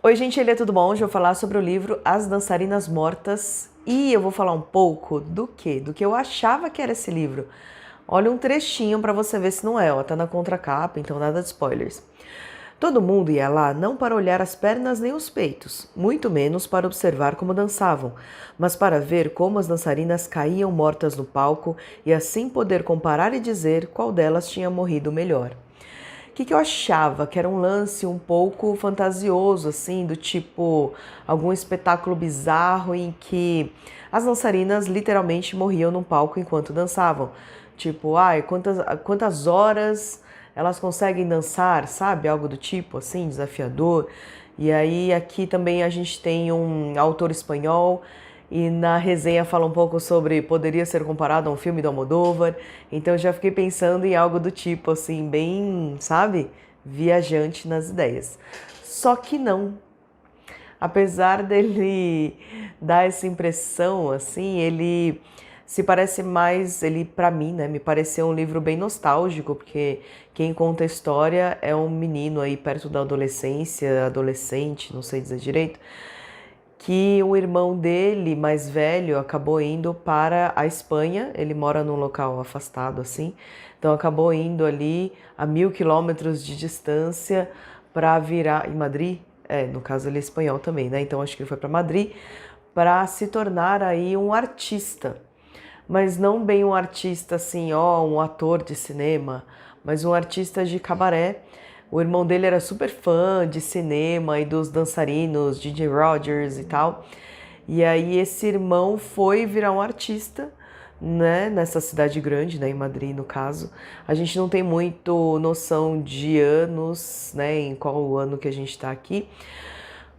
Oi, gente, tudo bom? Hoje eu vou falar sobre o livro As Dançarinas Mortas e eu vou falar um pouco do quê? Do que eu achava que era esse livro. Olha um trechinho pra você ver se não é, ó, tá na contracapa, então nada de spoilers. Todo mundo ia lá não para olhar as pernas nem os peitos, muito menos para observar como dançavam, mas para ver como as dançarinas caíam mortas no palco e assim poder comparar e dizer qual delas tinha morrido melhor. O que eu achava? Que era um lance um pouco fantasioso, assim, do tipo algum espetáculo bizarro em que as dançarinas literalmente morriam no palco enquanto dançavam. Tipo, ai, quantas horas elas conseguem dançar, sabe? Algo do tipo, assim, desafiador. E aí aqui também a gente tem um autor espanhol e na resenha fala um pouco sobre poderia ser comparado a um filme do Almodóvar. Então eu já fiquei pensando em algo do tipo assim, bem, sabe? Viajante nas ideias. Só que não. Apesar dele dar essa impressão assim, ele se parece mais, ele para mim, né, me pareceu um livro bem nostálgico, porque quem conta a história é um menino aí perto da adolescência, adolescente, não sei dizer direito, que o irmão dele, mais velho, acabou indo para a Espanha. Ele mora num local afastado, assim. Então acabou indo ali a 1.000 quilômetros de distância para virar... Em Madrid? No caso ele é espanhol também, né? Então acho que ele foi para Madrid para se tornar aí um artista. Mas não bem um artista assim, ó, um ator de cinema, mas um artista de cabaré. O irmão dele era super fã de cinema e dos dançarinos, Ginger Rogers e tal. E aí esse irmão foi virar um artista, né, nessa cidade grande, né, em Madrid no caso. A gente não tem muito noção de anos, né, em qual ano que a gente está aqui,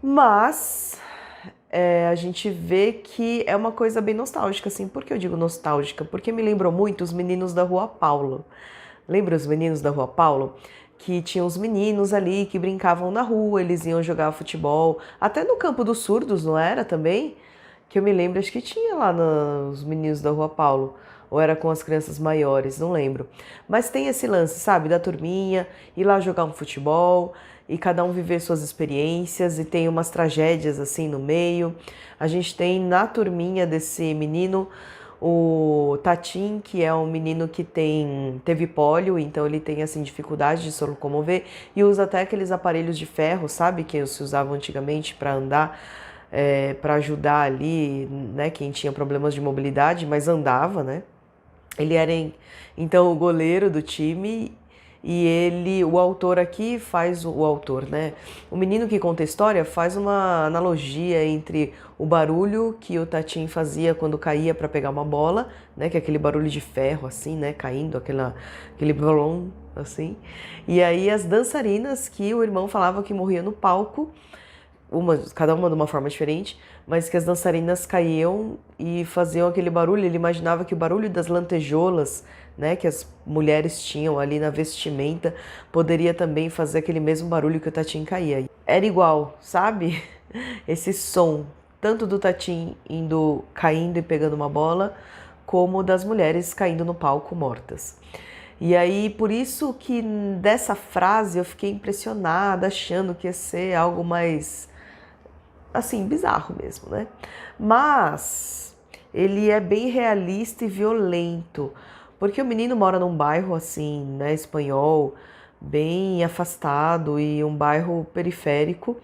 mas a gente vê que é uma coisa bem nostálgica, assim. Por que eu digo nostálgica? Porque me lembrou muito os meninos da Rua Paulo. Lembra os meninos da Rua Paulo? Que tinham os meninos ali que brincavam na rua, eles iam jogar futebol, até no Campo dos Surdos, não era também? Que eu me lembro, acho que tinha lá nos meninos da Rua Paulo, ou era com as crianças maiores, não lembro. Mas tem esse lance, sabe, da turminha, ir lá jogar um futebol e cada um viver suas experiências e tem umas tragédias assim no meio. A gente tem na turminha desse menino o Tatim, que é um menino que teve pólio, então ele tem assim dificuldade de se locomover e usa até aqueles aparelhos de ferro, sabe, que se usavam antigamente para andar, para ajudar ali, né, quem tinha problemas de mobilidade, mas andava, né? Ele era então o goleiro do time e o autor aqui faz o autor, né? O menino que conta a história faz uma analogia entre o barulho que o Tatim fazia quando caía para pegar uma bola, né? Que é aquele barulho de ferro assim, né? Caindo, aquele blom assim. E aí as dançarinas que o irmão falava que morria no palco, cada uma de uma forma diferente, mas que as dançarinas caíam e faziam aquele barulho. Ele imaginava que o barulho das lantejoulas, né, que as mulheres tinham ali na vestimenta, poderia também fazer aquele mesmo barulho que o Tatim caía. Era igual, sabe? Esse som, tanto do Tatim caindo e pegando uma bola, como das mulheres caindo no palco mortas. E aí, por isso que dessa frase eu fiquei impressionada, achando que ia ser algo mais assim, bizarro mesmo, né? Mas ele é bem realista e violento, porque o menino mora num bairro assim, né, espanhol, bem afastado e um bairro periférico.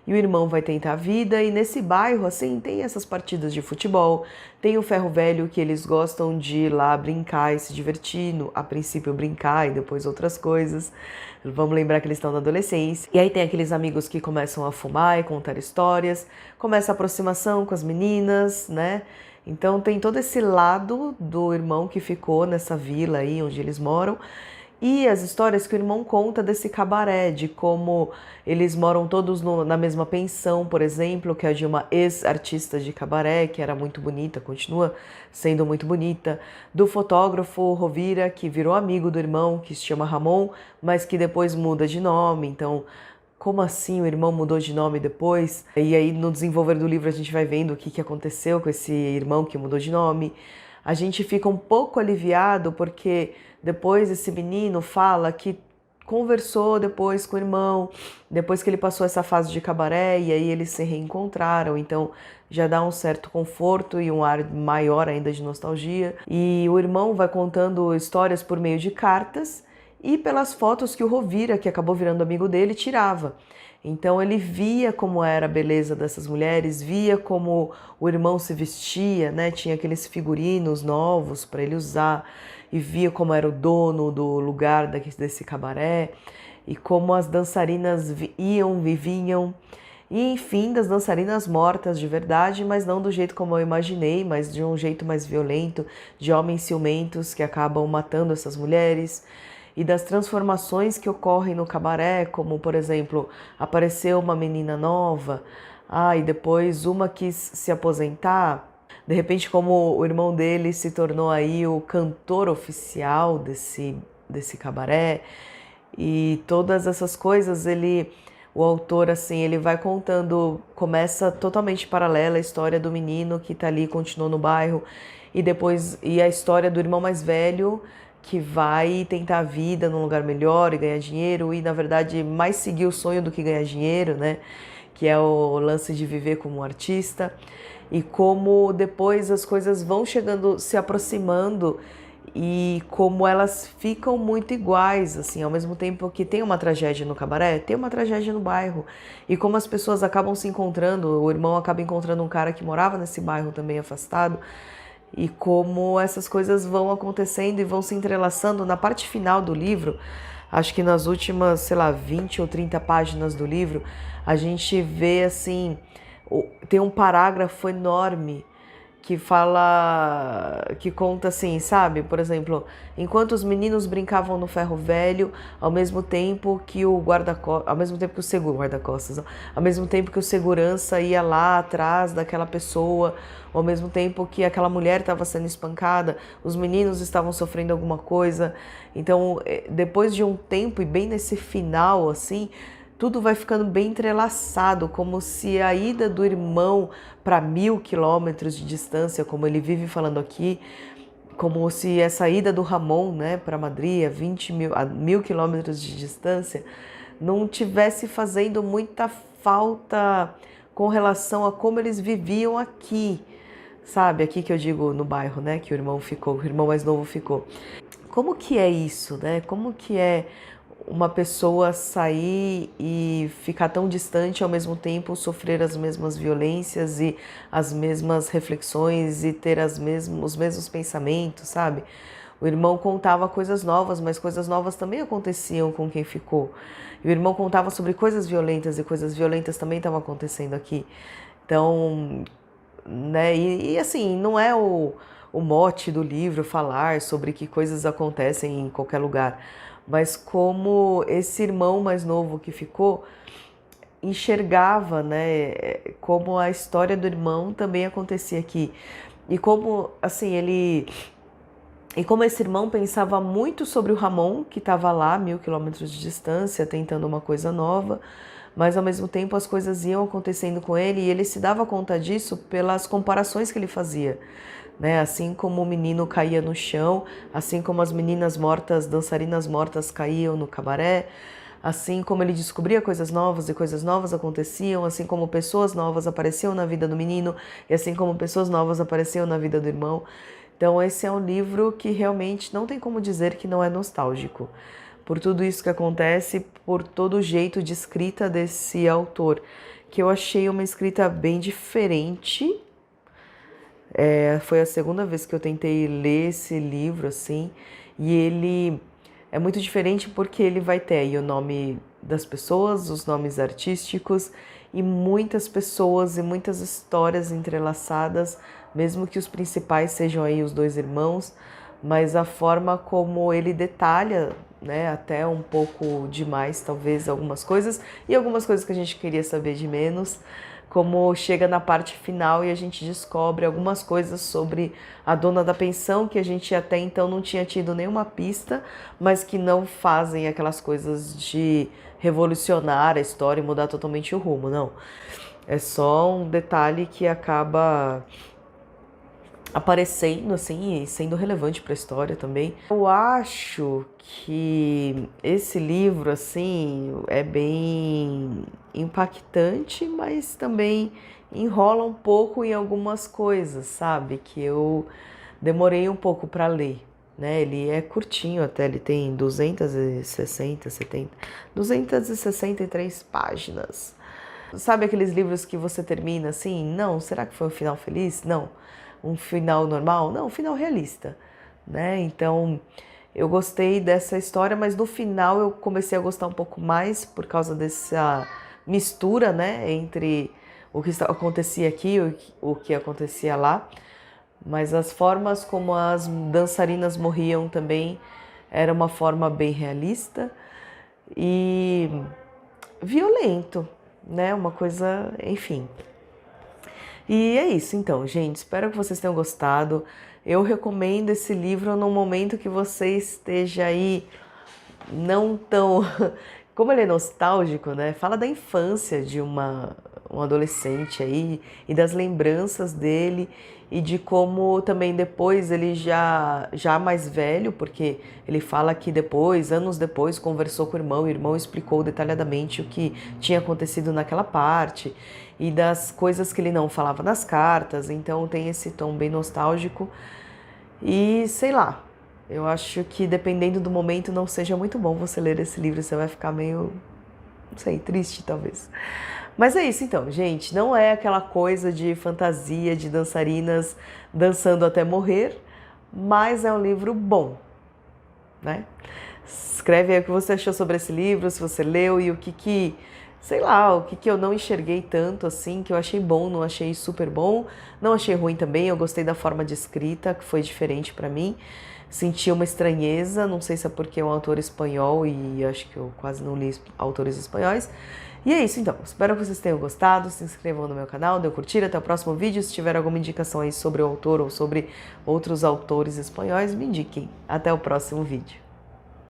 E o irmão vai tentar a vida e nesse bairro assim tem essas partidas de futebol, tem o ferro velho que eles gostam de ir lá brincar e se divertir, a princípio brincar e depois outras coisas. Vamos lembrar que eles estão na adolescência. E aí tem aqueles amigos que começam a fumar e contar histórias, começa a aproximação com as meninas, né? Então tem todo esse lado do irmão que ficou nessa vila aí onde eles moram. E as histórias que o irmão conta desse cabaré, de como eles moram todos na mesma pensão, por exemplo, que é de uma ex-artista de cabaré, que era muito bonita, continua sendo muito bonita, do fotógrafo Rovira, que virou amigo do irmão, que se chama Ramon, mas que depois muda de nome. Então, como assim o irmão mudou de nome depois? E aí, no desenvolver do livro, a gente vai vendo o que aconteceu com esse irmão que mudou de nome. A gente fica um pouco aliviado porque depois esse menino fala que conversou depois com o irmão, depois que ele passou essa fase de cabaré, e aí eles se reencontraram, então já dá um certo conforto e um ar maior ainda de nostalgia. E o irmão vai contando histórias por meio de cartas e pelas fotos que o Rovira, que acabou virando amigo dele, tirava. Então ele via como era a beleza dessas mulheres, via como o irmão se vestia, né? Tinha aqueles figurinos novos para ele usar, e via como era o dono do lugar desse cabaré, e como as dançarinas iam e vinham, e enfim, das dançarinas mortas de verdade, mas não do jeito como eu imaginei, mas de um jeito mais violento, de homens ciumentos que acabam matando essas mulheres, e das transformações que ocorrem no cabaré, como, por exemplo, apareceu uma menina nova, e depois uma quis se aposentar, de repente como o irmão dele se tornou aí o cantor oficial desse cabaré, e todas essas coisas o autor, assim, ele vai contando, começa totalmente paralela a história do menino que tá ali, continuou no bairro, e a história do irmão mais velho, que vai tentar a vida num lugar melhor e ganhar dinheiro, e na verdade mais seguir o sonho do que ganhar dinheiro, né? Que é o lance de viver como um artista, e como depois as coisas vão chegando, se aproximando, e como elas ficam muito iguais, assim, ao mesmo tempo que tem uma tragédia no cabaré, tem uma tragédia no bairro, e como as pessoas acabam se encontrando, o irmão acaba encontrando um cara que morava nesse bairro também afastado, e como essas coisas vão acontecendo e vão se entrelaçando na parte final do livro. Acho que nas últimas, sei lá, 20 ou 30 páginas do livro, a gente vê assim, tem um parágrafo enorme que fala, que conta assim, sabe? Por exemplo, enquanto os meninos brincavam no ferro velho, ao mesmo tempo que o guarda-costas, ao mesmo tempo que o seguro, guarda-costas, não, ao mesmo tempo que o segurança ia lá atrás daquela pessoa, ao mesmo tempo que aquela mulher estava sendo espancada, os meninos estavam sofrendo alguma coisa. Então, depois de um tempo e bem nesse final, assim, tudo vai ficando bem entrelaçado, como se a ida do irmão para 1000 quilômetros de distância, como ele vive falando aqui, como se essa ida do Ramon, né, para Madrid, a 1000 quilômetros de distância, não tivesse fazendo muita falta com relação a como eles viviam aqui, sabe? Aqui que eu digo no bairro, né, que o irmão ficou, o irmão mais novo ficou. Como que é isso, né? Como que é uma pessoa sair e ficar tão distante, ao mesmo tempo sofrer as mesmas violências e as mesmas reflexões e ter os mesmos pensamentos, sabe? O irmão contava coisas novas, mas coisas novas também aconteciam com quem ficou. E o irmão contava sobre coisas violentas, e coisas violentas também estavam acontecendo aqui. Então, né, e assim, não é o mote do livro falar sobre que coisas acontecem em qualquer lugar, mas como esse irmão mais novo que ficou enxergava, né, como a história do irmão também acontecia aqui, e como assim como esse irmão pensava muito sobre o Ramon, que estava lá 1000 quilômetros de distância tentando uma coisa nova, mas ao mesmo tempo as coisas iam acontecendo com ele, e ele se dava conta disso pelas comparações que ele fazia, né? Assim como o menino caía no chão, assim como as meninas mortas, dançarinas mortas caíam no cabaré, assim como ele descobria coisas novas e coisas novas aconteciam, assim como pessoas novas apareciam na vida do menino e assim como pessoas novas apareciam na vida do irmão. Então esse é um livro que realmente não tem como dizer que não é nostálgico, por tudo isso que acontece, por todo o jeito de escrita desse autor, que eu achei uma escrita bem diferente. Foi a segunda vez que eu tentei ler esse livro, assim, e ele é muito diferente porque ele vai ter aí o nome das pessoas, os nomes artísticos e muitas pessoas e muitas histórias entrelaçadas, mesmo que os principais sejam aí os dois irmãos, mas a forma como ele detalha, né, até um pouco demais, talvez, algumas coisas, e algumas coisas que a gente queria saber de menos, como chega na parte final e a gente descobre algumas coisas sobre a dona da pensão que a gente até então não tinha tido nenhuma pista, mas que não fazem aquelas coisas de revolucionar a história e mudar totalmente o rumo, não. É só um detalhe que acaba aparecendo assim e sendo relevante para a história também. Eu acho que esse livro assim é bem impactante, mas também enrola um pouco em algumas coisas, sabe? Que eu demorei um pouco para ler, né? Ele é curtinho até, ele tem 263 páginas. Sabe aqueles livros que você termina assim? Não, será que foi um final feliz? Não. Um final normal? Não, um final realista, né? Então, eu gostei dessa história, mas no final eu comecei a gostar um pouco mais por causa dessa mistura, né, entre o que acontecia aqui e o que acontecia lá. Mas as formas como as dançarinas morriam também era uma forma bem realista e violento, né? Uma coisa, enfim. E é isso, então, gente. Espero que vocês tenham gostado. Eu recomendo esse livro no momento que você esteja aí não tão... Como ele é nostálgico, né? Fala da infância de um adolescente aí e das lembranças dele e de como também depois ele já mais velho, porque ele fala que depois, anos depois, conversou com o irmão explicou detalhadamente o que tinha acontecido naquela parte e das coisas que ele não falava nas cartas, então tem esse tom bem nostálgico e sei lá, eu acho que dependendo do momento não seja muito bom você ler esse livro, você vai ficar meio, não sei, triste talvez. Mas é isso então, gente, não é aquela coisa de fantasia, de dançarinas dançando até morrer, mas é um livro bom, né? Escreve aí o que você achou sobre esse livro, se você leu e o que sei lá, o que eu não enxerguei tanto assim, que eu achei bom, não achei super bom, não achei ruim também, eu gostei da forma de escrita, que foi diferente pra mim. Senti uma estranheza, não sei se é porque é um autor espanhol e acho que eu quase não li autores espanhóis. E é isso então, espero que vocês tenham gostado, se inscrevam no meu canal, dê um curtir, até o próximo vídeo. Se tiver alguma indicação aí sobre o autor ou sobre outros autores espanhóis, me indiquem. Até o próximo vídeo.